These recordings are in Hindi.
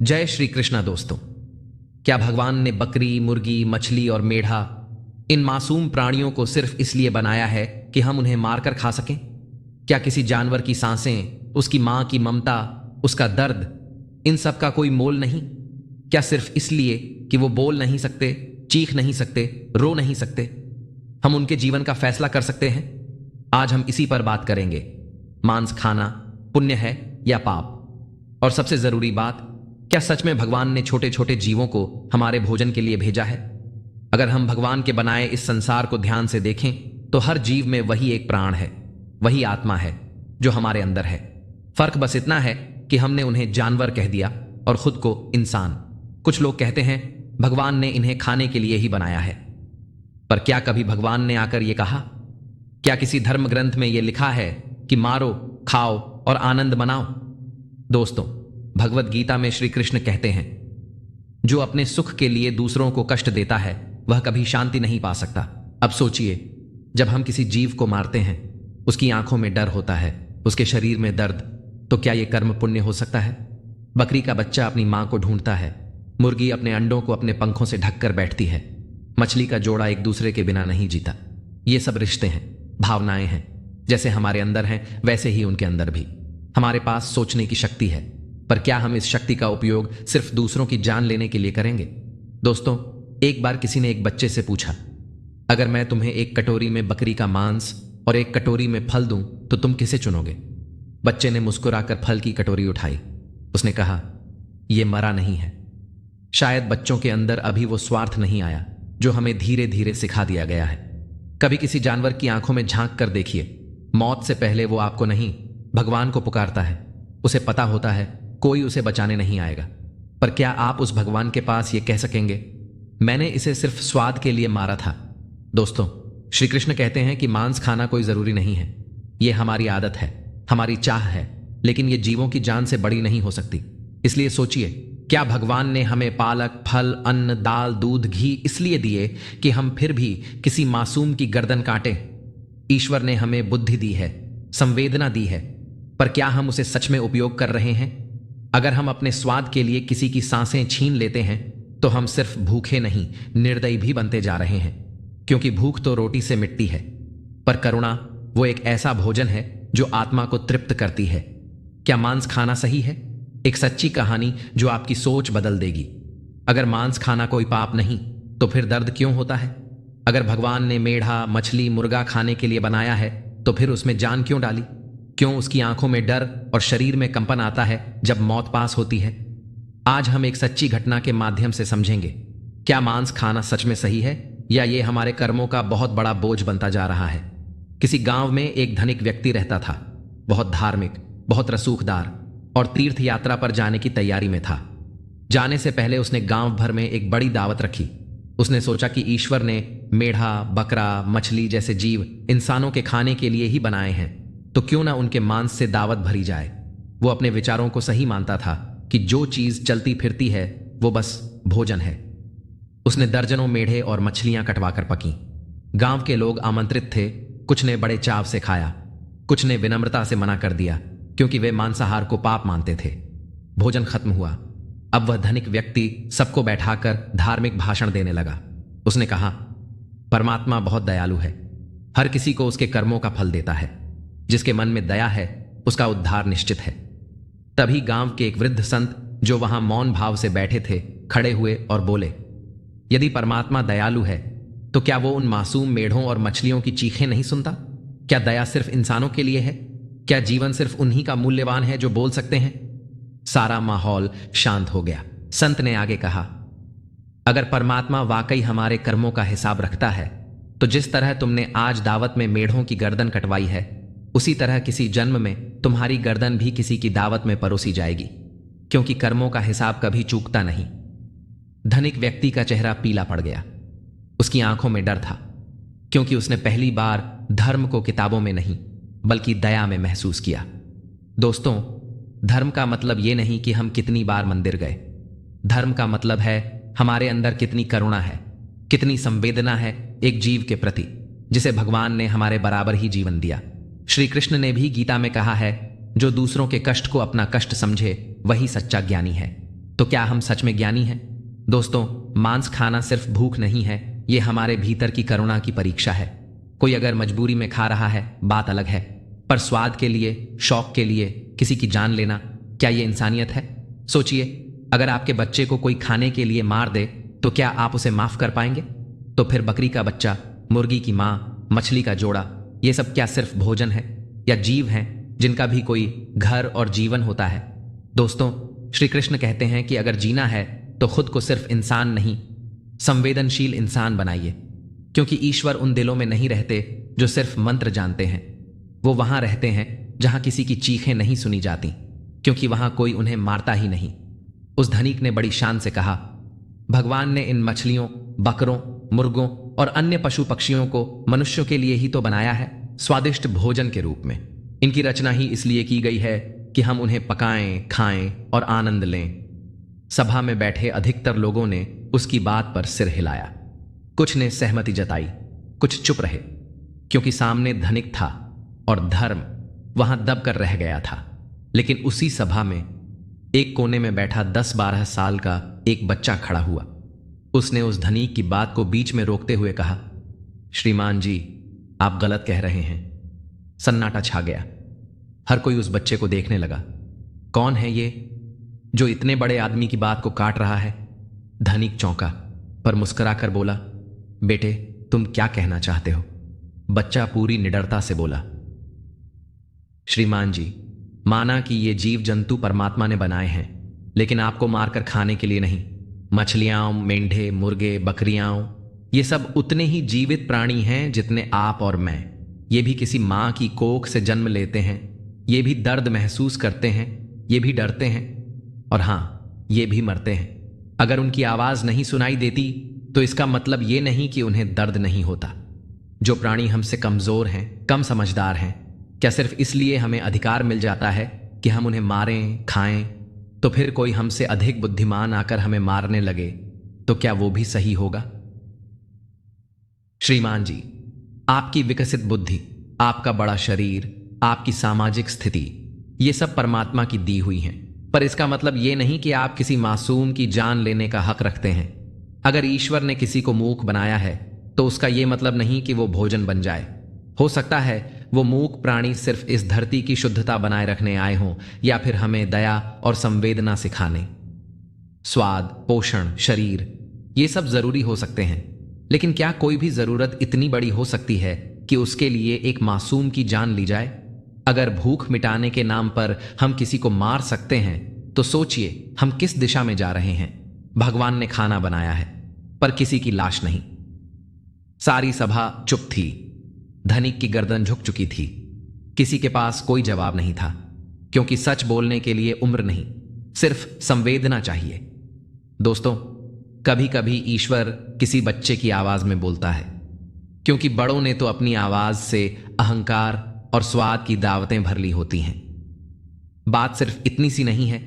जय श्री कृष्णा दोस्तों। क्या भगवान ने बकरी, मुर्गी, मछली और मेढ़ा इन मासूम प्राणियों को सिर्फ इसलिए बनाया है कि हम उन्हें मारकर खा सकें? क्या किसी जानवर की सांसें, उसकी मां की ममता, उसका दर्द, इन सब का कोई मोल नहीं? क्या सिर्फ इसलिए कि वो बोल नहीं सकते, चीख नहीं सकते, रो नहीं सकते, हम उनके जीवन का फैसला कर सकते हैं? आज हम इसी पर बात करेंगे। मांस खाना पुण्य है या पाप? और सबसे जरूरी बात, क्या सच में भगवान ने छोटे छोटे जीवों को हमारे भोजन के लिए भेजा है? अगर हम भगवान के बनाए इस संसार को ध्यान से देखें तो हर जीव में वही एक प्राण है, वही आत्मा है जो हमारे अंदर है। फर्क बस इतना है कि हमने उन्हें जानवर कह दिया और खुद को इंसान। कुछ लोग कहते हैं भगवान ने इन्हें खाने के लिए ही बनाया है, पर क्या कभी भगवान ने आकर यह कहा? क्या किसी धर्म ग्रंथ में यह लिखा है कि मारो, खाओ और आनंद मनाओ? दोस्तों, भगवत गीता में श्री कृष्ण कहते हैं, जो अपने सुख के लिए दूसरों को कष्ट देता है वह कभी शांति नहीं पा सकता। अब सोचिए, जब हम किसी जीव को मारते हैं, उसकी आंखों में डर होता है, उसके शरीर में दर्द, तो क्या यह कर्म पुण्य हो सकता है? बकरी का बच्चा अपनी मां को ढूंढता है, मुर्गी अपने अंडों को अपने पंखों से ढककर बैठती है, मछली का जोड़ा एक दूसरे के बिना नहीं जीता। ये सब रिश्ते हैं, भावनाएं हैं। जैसे हमारे अंदर हैं वैसे ही उनके अंदर भी। हमारे पास सोचने की शक्ति है, पर क्या हम इस शक्ति का उपयोग सिर्फ दूसरों की जान लेने के लिए करेंगे? दोस्तों, एक बार किसी ने एक बच्चे से पूछा, अगर मैं तुम्हें एक कटोरी में बकरी का मांस और एक कटोरी में फल दूं तो तुम किसे चुनोगे? बच्चे ने मुस्कुराकर फल की कटोरी उठाई। उसने कहा, यह मरा नहीं है। शायद बच्चों के अंदर अभी वो स्वार्थ नहीं आया जो हमें धीरे धीरे सिखा दिया गया है। कभी किसी जानवर की आंखों में झांक कर देखिए, मौत से पहले वो आपको नहीं, भगवान को पुकारता है। उसे पता होता है कोई उसे बचाने नहीं आएगा, पर क्या आप उस भगवान के पास ये कह सकेंगे, मैंने इसे सिर्फ स्वाद के लिए मारा था? दोस्तों, श्री कृष्ण कहते हैं कि मांस खाना कोई जरूरी नहीं है। यह हमारी आदत है, हमारी चाह है, लेकिन यह जीवों की जान से बड़ी नहीं हो सकती। इसलिए सोचिए, क्या भगवान ने हमें पालक, फल, अन्न, दाल, दूध, घी इसलिए दिए कि हम फिर भी किसी मासूम की गर्दन काटें? ईश्वर ने हमें बुद्धि दी है, संवेदना दी है, पर क्या हम उसे सच में उपयोग कर रहे हैं? अगर हम अपने स्वाद के लिए किसी की सांसें छीन लेते हैं तो हम सिर्फ भूखे नहीं, निर्दयी भी बनते जा रहे हैं। क्योंकि भूख तो रोटी से मिटती है, पर करुणा वो एक ऐसा भोजन है जो आत्मा को तृप्त करती है। क्या मांस खाना सही है? एक सच्ची कहानी जो आपकी सोच बदल देगी। अगर मांस खाना कोई पाप नहीं, तो फिर दर्द क्यों होता है? अगर भगवान ने मेढ़ा, मछली, मुर्गा खाने के लिए बनाया है, तो फिर उसमें जान क्यों डाली? क्यों उसकी आंखों में डर और शरीर में कंपन आता है जब मौत पास होती है? आज हम एक सच्ची घटना के माध्यम से समझेंगे, क्या मांस खाना सच में सही है या ये हमारे कर्मों का बहुत बड़ा बोझ बनता जा रहा है। किसी गांव में एक धनिक व्यक्ति रहता था, बहुत धार्मिक, बहुत रसूखदार और तीर्थ यात्रा पर जाने की तैयारी में था। जाने से पहले उसने गांव भर में एक बड़ी दावत रखी। उसने सोचा कि ईश्वर ने मेढ़ा, बकरा, मछली जैसे जीव इंसानों के खाने के लिए ही बनाए हैं, तो क्यों ना उनके मांस से दावत भरी जाए। वो अपने विचारों को सही मानता था कि जो चीज चलती फिरती है वो बस भोजन है। उसने दर्जनों मेढ़े और मछलियां कटवाकर पकी। गांव के लोग आमंत्रित थे। कुछ ने बड़े चाव से खाया, कुछ ने विनम्रता से मना कर दिया क्योंकि वे मांसाहार को पाप मानते थे। भोजन खत्म हुआ। अब वह धनिक व्यक्ति सबको बैठाकर धार्मिक भाषण देने लगा। उसने कहा, परमात्मा बहुत दयालु है, हर किसी को उसके कर्मों का फल देता है। जिसके मन में दया है उसका उद्धार निश्चित है। तभी गांव के एक वृद्ध संत जो वहां मौन भाव से बैठे थे, खड़े हुए और बोले, यदि परमात्मा दयालु है तो क्या वो उन मासूम मेढ़ों और मछलियों की चीखें नहीं सुनता? क्या दया सिर्फ इंसानों के लिए है? क्या जीवन सिर्फ उन्हीं का मूल्यवान है जो बोल सकते हैं? सारा माहौल शांत हो गया। संत ने आगे कहा, अगर परमात्मा वाकई हमारे कर्मों का हिसाब रखता है तो जिस तरह तुमने आज दावत में मेढ़ों की गर्दन कटवाई है, उसी तरह किसी जन्म में तुम्हारी गर्दन भी किसी की दावत में परोसी जाएगी, क्योंकि कर्मों का हिसाब कभी चूकता नहीं। धनिक व्यक्ति का चेहरा पीला पड़ गया। उसकी आंखों में डर था, क्योंकि उसने पहली बार धर्म को किताबों में नहीं बल्कि दया में महसूस किया। दोस्तों, धर्म का मतलब यह नहीं कि हम कितनी बार मंदिर गए। धर्म का मतलब है हमारे अंदर कितनी करुणा है, कितनी संवेदना है एक जीव के प्रति जिसे भगवान ने हमारे बराबर ही जीवन दिया। श्री कृष्ण ने भी गीता में कहा है, जो दूसरों के कष्ट को अपना कष्ट समझे वही सच्चा ज्ञानी है। तो क्या हम सच में ज्ञानी हैं? दोस्तों, मांस खाना सिर्फ भूख नहीं है, ये हमारे भीतर की करुणा की परीक्षा है। कोई अगर मजबूरी में खा रहा है, बात अलग है, पर स्वाद के लिए, शौक के लिए किसी की जान लेना, क्या ये इंसानियत है? सोचिए, अगर आपके बच्चे को कोई खाने के लिए मार दे तो क्या आप उसे माफ कर पाएंगे? तो फिर बकरी का बच्चा, मुर्गी की मां, मछली का जोड़ा, ये सब क्या सिर्फ भोजन है या जीव हैं जिनका भी कोई घर और जीवन होता है? दोस्तों, श्री कृष्ण कहते हैं कि अगर जीना है तो खुद को सिर्फ इंसान नहीं, संवेदनशील इंसान बनाइए, क्योंकि ईश्वर उन दिलों में नहीं रहते जो सिर्फ मंत्र जानते हैं। वो वहां रहते हैं जहां किसी की चीखें नहीं सुनी जाती, क्योंकि वहां कोई उन्हें मारता ही नहीं। उस धनिक ने बड़ी शान से कहा, भगवान ने इन मछलियों, बकरों, मुर्गों और अन्य पशु पक्षियों को मनुष्यों के लिए ही तो बनाया है, स्वादिष्ट भोजन के रूप में। इनकी रचना ही इसलिए की गई है कि हम उन्हें पकाएं, खाएं और आनंद लें। सभा में बैठे अधिकतर लोगों ने उसकी बात पर सिर हिलाया। कुछ ने सहमति जताई, कुछ चुप रहे, क्योंकि सामने धनिक था और धर्म वहां दब कर रह गया था। लेकिन उसी सभा में एक कोने में बैठा 10-12 साल का एक बच्चा खड़ा हुआ। उसने उस धनिक की बात को बीच में रोकते हुए कहा, श्रीमान जी, आप गलत कह रहे हैं। सन्नाटा छा गया। हर कोई उस बच्चे को देखने लगा। कौन है ये जो इतने बड़े आदमी की बात को काट रहा है? धनिक चौंका, पर मुस्कुराकर बोला, बेटे, तुम क्या कहना चाहते हो? बच्चा पूरी निडरता से बोला, श्रीमान जी, माना कि ये जीव जंतु परमात्मा ने बनाए हैं, लेकिन आपको मारकर खाने के लिए नहीं। मछलियां, मेंढे, मुर्गे, बकरियां, ये सब उतने ही जीवित प्राणी हैं जितने आप और मैं। ये भी किसी मां की कोख से जन्म लेते हैं, ये भी दर्द महसूस करते हैं, ये भी डरते हैं, और हां, ये भी मरते हैं। अगर उनकी आवाज नहीं सुनाई देती तो इसका मतलब ये नहीं कि उन्हें दर्द नहीं होता। जो प्राणी हमसे कमजोर हैं, कम समझदार हैं, क्या सिर्फ इसलिए हमें अधिकार मिल जाता है कि हम उन्हें मारें, खाएं? तो फिर कोई हमसे अधिक बुद्धिमान आकर हमें मारने लगे तो क्या वो भी सही होगा? श्रीमान जी, आपकी विकसित बुद्धि, आपका बड़ा शरीर, आपकी सामाजिक स्थिति, ये सब परमात्मा की दी हुई हैं, पर इसका मतलब ये नहीं कि आप किसी मासूम की जान लेने का हक रखते हैं। अगर ईश्वर ने किसी को मूक बनाया है तो उसका यह मतलब नहीं कि वो भोजन बन जाए। हो सकता है वो मूक प्राणी सिर्फ इस धरती की शुद्धता बनाए रखने आए हों, या फिर हमें दया और संवेदना सिखाने। स्वाद, पोषण, शरीर, ये सब जरूरी हो सकते हैं, लेकिन क्या कोई भी जरूरत इतनी बड़ी हो सकती है कि उसके लिए एक मासूम की जान ली जाए? अगर भूख मिटाने के नाम पर हम किसी को मार सकते हैं तो सोचिए हम किस दिशा में जा रहे हैं। भगवान ने खाना बनाया है, पर किसी की लाश नहीं। सारी सभा चुप थी। धनिक की गर्दन झुक चुकी थी। किसी के पास कोई जवाब नहीं था, क्योंकि सच बोलने के लिए उम्र नहीं, सिर्फ संवेदना चाहिए। दोस्तों, कभी कभी ईश्वर किसी बच्चे की आवाज में बोलता है, क्योंकि बड़ों ने तो अपनी आवाज से अहंकार और स्वाद की दावतें भर ली होती हैं। बात सिर्फ इतनी सी नहीं है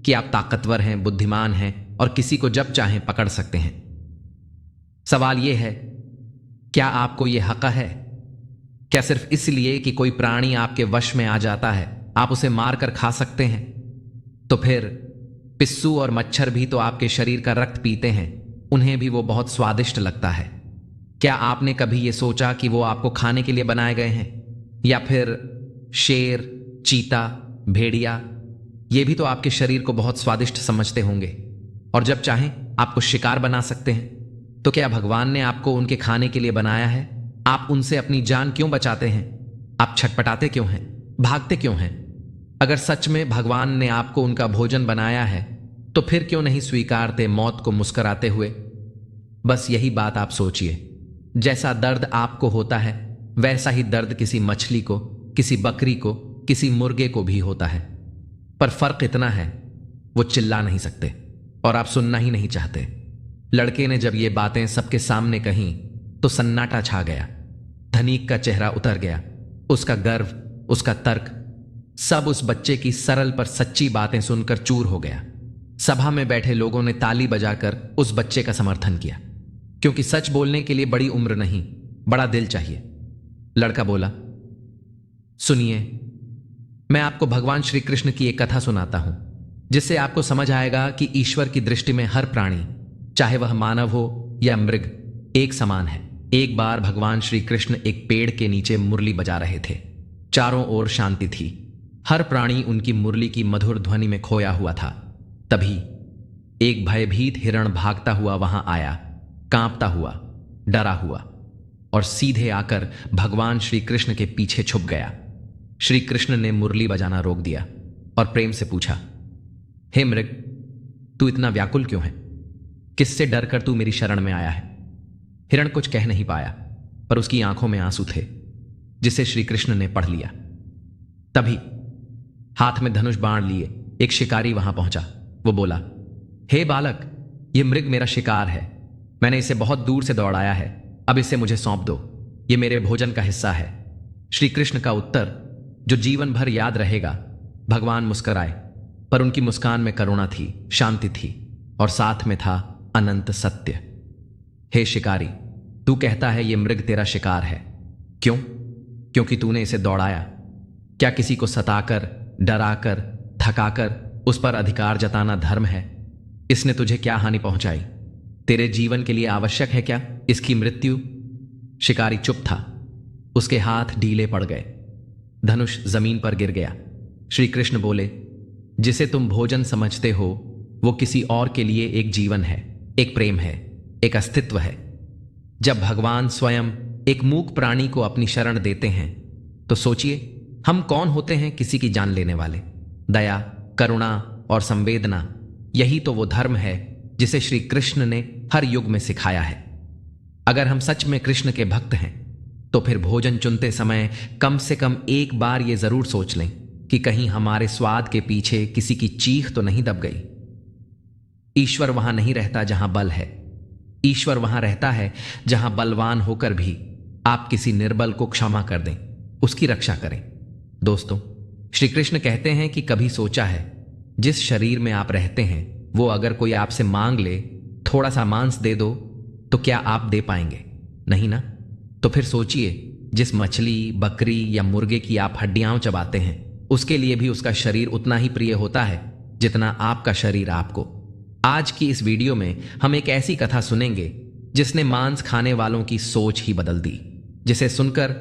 कि आप ताकतवर हैं, बुद्धिमान हैं और किसी को जब चाहें पकड़ सकते हैं। सवाल यह है, क्या आपको यह हक है? क्या सिर्फ इसलिए कि कोई प्राणी आपके वश में आ जाता है आप उसे मारकर खा सकते हैं? तो फिर पिस्सू और मच्छर भी तो आपके शरीर का रक्त पीते हैं, उन्हें भी वो बहुत स्वादिष्ट लगता है। क्या आपने कभी ये सोचा कि वो आपको खाने के लिए बनाए गए हैं? या फिर शेर, चीता, भेड़िया, ये भी तो आपके शरीर को बहुत स्वादिष्ट समझते होंगे और जब चाहें आपको शिकार बना सकते हैं। तो क्या भगवान ने आपको उनके खाने के लिए बनाया है? आप उनसे अपनी जान क्यों बचाते हैं? आप छटपटाते क्यों हैं? भागते क्यों हैं? अगर सच में भगवान ने आपको उनका भोजन बनाया है तो फिर क्यों नहीं स्वीकारते मौत को मुस्कुराते हुए? बस यही बात आप सोचिए। जैसा दर्द आपको होता है वैसा ही दर्द किसी मछली को, किसी बकरी को, किसी मुर्गे को भी होता है, पर फर्क इतना है वो चिल्ला नहीं सकते और आप सुनना ही नहीं चाहते। लड़के ने जब ये बातें सबके सामने कहीं तो सन्नाटा छा गया। धनिक का चेहरा उतर गया। उसका गर्व, उसका तर्क, सब उस बच्चे की सरल पर सच्ची बातें सुनकर चूर हो गया। सभा में बैठे लोगों ने ताली बजाकर उस बच्चे का समर्थन किया, क्योंकि सच बोलने के लिए बड़ी उम्र नहीं, बड़ा दिल चाहिए। लड़का बोला, सुनिए, मैं आपको भगवान श्री कृष्ण की एक कथा सुनाता हूं, जिससे आपको समझ आएगा कि ईश्वर की दृष्टि में हर प्राणी, चाहे वह मानव हो या मृग, एक समान है। एक बार भगवान श्री कृष्ण एक पेड़ के नीचे मुरली बजा रहे थे। चारों ओर शांति थी। हर प्राणी उनकी मुरली की मधुर ध्वनि में खोया हुआ था। तभी एक भयभीत हिरण भागता हुआ वहां आया, कांपता हुआ, डरा हुआ, और सीधे आकर भगवान श्री कृष्ण के पीछे छुप गया। श्री कृष्ण ने मुरली बजाना रोक दिया और प्रेम से पूछा, हे मृग, तू इतना व्याकुल क्यों है? किससे डर कर तू मेरी शरण में आया है? हिरण कुछ कह नहीं पाया, पर उसकी आंखों में आंसू थे, जिसे श्री कृष्ण ने पढ़ लिया। तभी हाथ में धनुष बाण लिए एक शिकारी वहां पहुंचा। वो बोला, हे बालक, यह मृग मेरा शिकार है। मैंने इसे बहुत दूर से दौड़ाया है। अब इसे मुझे सौंप दो। यह मेरे भोजन का हिस्सा है। श्री कृष्ण का उत्तर, जो जीवन भर याद रहेगा। भगवान मुस्कुराए, पर उनकी मुस्कान में करुणा थी, शांति थी, और साथ में था अनंत सत्य। हे शिकारी, तू कहता है यह मृग तेरा शिकार है। क्यों? क्योंकि तूने इसे दौड़ाया। क्या किसी को सताकर, डराकर, थकाकर उस पर अधिकार जताना धर्म है? इसने तुझे क्या हानि पहुंचाई? तेरे जीवन के लिए आवश्यक है क्या इसकी मृत्यु? शिकारी चुप था। उसके हाथ ढीले पड़ गए। धनुष जमीन पर गिर गया। श्री कृष्ण बोले, जिसे तुम भोजन समझते हो वो किसी और के लिए एक जीवन है, एक प्रेम है, एक अस्तित्व है। जब भगवान स्वयं एक मूक प्राणी को अपनी शरण देते हैं तो सोचिए हम कौन होते हैं किसी की जान लेने वाले। दया, करुणा और संवेदना, यही तो वो धर्म है जिसे श्री कृष्ण ने हर युग में सिखाया है। अगर हम सच में कृष्ण के भक्त हैं तो फिर भोजन चुनते समय कम से कम एक बार ये जरूर सोच लें कि कहीं हमारे स्वाद के पीछे किसी की चीख तो नहीं दब गई। ईश्वर वहां नहीं रहता जहां बल है। ईश्वर वहां रहता है जहां बलवान होकर भी आप किसी निर्बल को क्षमा कर दें, उसकी रक्षा करें। दोस्तों, श्री कृष्ण कहते हैं कि कभी सोचा है जिस शरीर में आप रहते हैं वो अगर कोई आपसे मांग ले थोड़ा सा मांस दे दो तो क्या आप दे पाएंगे? नहीं ना? तो फिर सोचिए, जिस मछली, बकरी या मुर्गे की आप हड्डियां चबाते हैं उसके लिए भी उसका शरीर उतना ही प्रिय होता है जितना आपका शरीर आपको। आज की इस वीडियो में हम एक ऐसी कथा सुनेंगे जिसने मांस खाने वालों की सोच ही बदल दी, जिसे सुनकर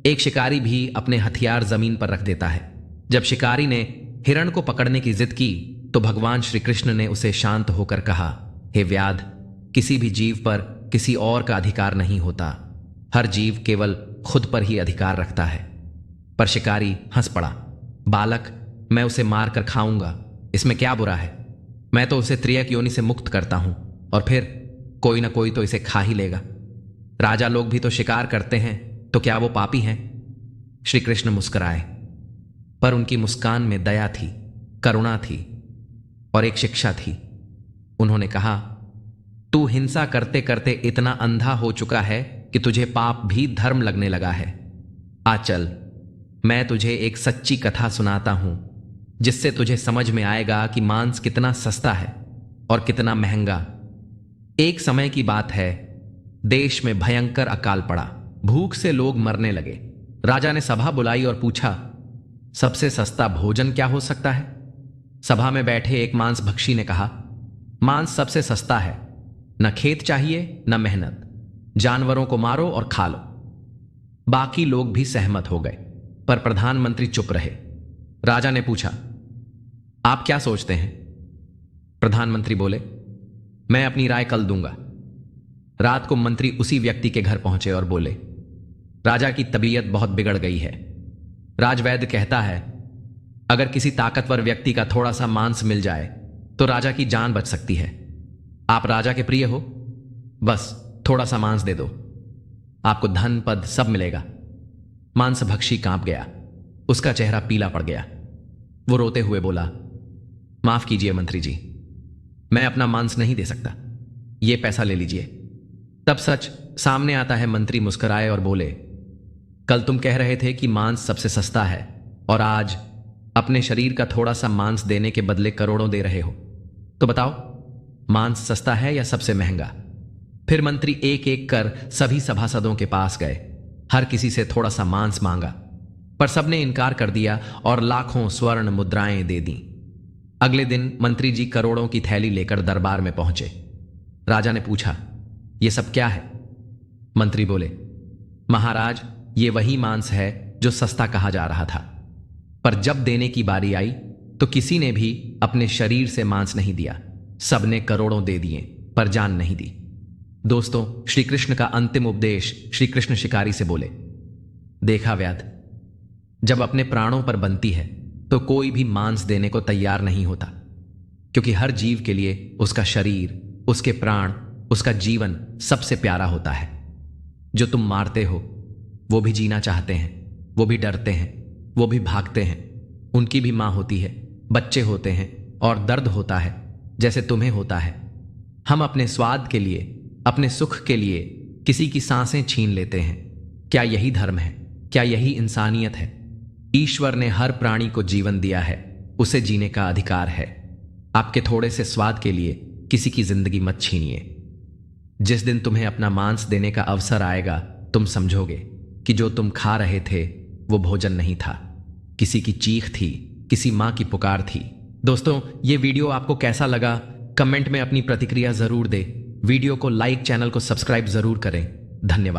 एक शिकारी भी अपने हथियार जमीन पर रख देता है। जब शिकारी ने हिरण को पकड़ने की जिद की तो भगवान श्री कृष्ण ने उसे शांत होकर कहा, हे व्याध, किसी भी जीव पर किसी और का अधिकार नहीं होता। हर जीव केवल खुद पर ही अधिकार रखता है। पर शिकारी हंस पड़ा। बालक, मैं उसे मार कर खाऊंगा, इसमें क्या बुरा है? मैं तो उसे त्रियक योनि से मुक्त करता हूं और फिर कोई ना कोई तो इसे खा ही लेगा। राजा लोग भी तो शिकार करते हैं, तो क्या वो पापी हैं? श्री कृष्ण मुस्कुराए, पर उनकी मुस्कान में दया थी, करुणा थी और एक शिक्षा थी। उन्होंने कहा, तू हिंसा करते करते इतना अंधा हो चुका है कि तुझे पाप भी धर्म लगने लगा है। आ चल, मैं तुझे एक सच्ची कथा सुनाता हूं जिससे तुझे समझ में आएगा कि मांस कितना सस्ता है और कितना महंगा। एक समय की बात है, देश में भयंकर अकाल पड़ा। भूख से लोग मरने लगे। राजा ने सभा बुलाई और पूछा, सबसे सस्ता भोजन क्या हो सकता है? सभा में बैठे एक मांस भक्षी ने कहा, मांस सबसे सस्ता है। न खेत चाहिए न मेहनत, जानवरों को मारो और खा लो। बाकी लोग भी सहमत हो गए, पर प्रधानमंत्री चुप रहे। राजा ने पूछा, आप क्या सोचते हैं? प्रधानमंत्री बोले, मैं अपनी राय कल दूंगा। रात को मंत्री उसी व्यक्ति के घर पहुंचे और बोले, राजा की तबीयत बहुत बिगड़ गई है। राजवैद्य कहता है, अगर किसी ताकतवर व्यक्ति का थोड़ा सा मांस मिल जाए तो राजा की जान बच सकती है। आप राजा के प्रिय हो, बस थोड़ा सा मांस दे दो, आपको धन पद सब मिलेगा। मांस भक्षी कांप गया, उसका चेहरा पीला पड़ गया। वो रोते हुए बोला, माफ कीजिए मंत्री जी, मैं अपना मांस नहीं दे सकता, ये पैसा ले लीजिए। तब सच सामने आता है। मंत्री मुस्कुराए और बोले, कल तुम कह रहे थे कि मांस सबसे सस्ता है और आज अपने शरीर का थोड़ा सा मांस देने के बदले करोड़ों दे रहे हो। तो बताओ, मांस सस्ता है या सबसे महंगा? फिर मंत्री एक एक कर सभी सभासदों के पास गए। हर किसी से थोड़ा सा मांस मांगा, पर सबने इनकार कर दिया और लाखों स्वर्ण मुद्राएं दे दी। अगले दिन मंत्री जी करोड़ों की थैली लेकर दरबार में पहुंचे। राजा ने पूछा, यह सब क्या है? मंत्री बोले, महाराज, ये वही मांस है जो सस्ता कहा जा रहा था, पर जब देने की बारी आई तो किसी ने भी अपने शरीर से मांस नहीं दिया। सबने करोड़ों दे दिए पर जान नहीं दी। दोस्तों, श्री कृष्ण का अंतिम उपदेश श्री कृष्ण शिकारी से बोले, देखा व्याध, जब अपने प्राणों पर बनती है तो कोई भी मांस देने को तैयार नहीं होता, क्योंकि हर जीव के लिए उसका शरीर, उसके प्राण, उसका जीवन सबसे प्यारा होता है। जो तुम मारते हो वो भी जीना चाहते हैं, वो भी डरते हैं, वो भी भागते हैं। उनकी भी मां होती है, बच्चे होते हैं और दर्द होता है जैसे तुम्हें होता है। हम अपने स्वाद के लिए, अपने सुख के लिए किसी की सांसें छीन लेते हैं। क्या यही धर्म है? क्या यही इंसानियत है? ईश्वर ने हर प्राणी को जीवन दिया है, उसे जीने का अधिकार है। आपके थोड़े से स्वाद के लिए किसी की जिंदगी मत छीनिए। जिस दिन तुम्हें अपना मांस देने का अवसर आएगा, तुम समझोगे कि जो तुम खा रहे थे वो भोजन नहीं था, किसी की चीख थी, किसी मां की पुकार थी। दोस्तों, ये वीडियो आपको कैसा लगा? कमेंट में अपनी प्रतिक्रिया जरूर दें। वीडियो को लाइक, चैनल को सब्सक्राइब जरूर करें। धन्यवाद।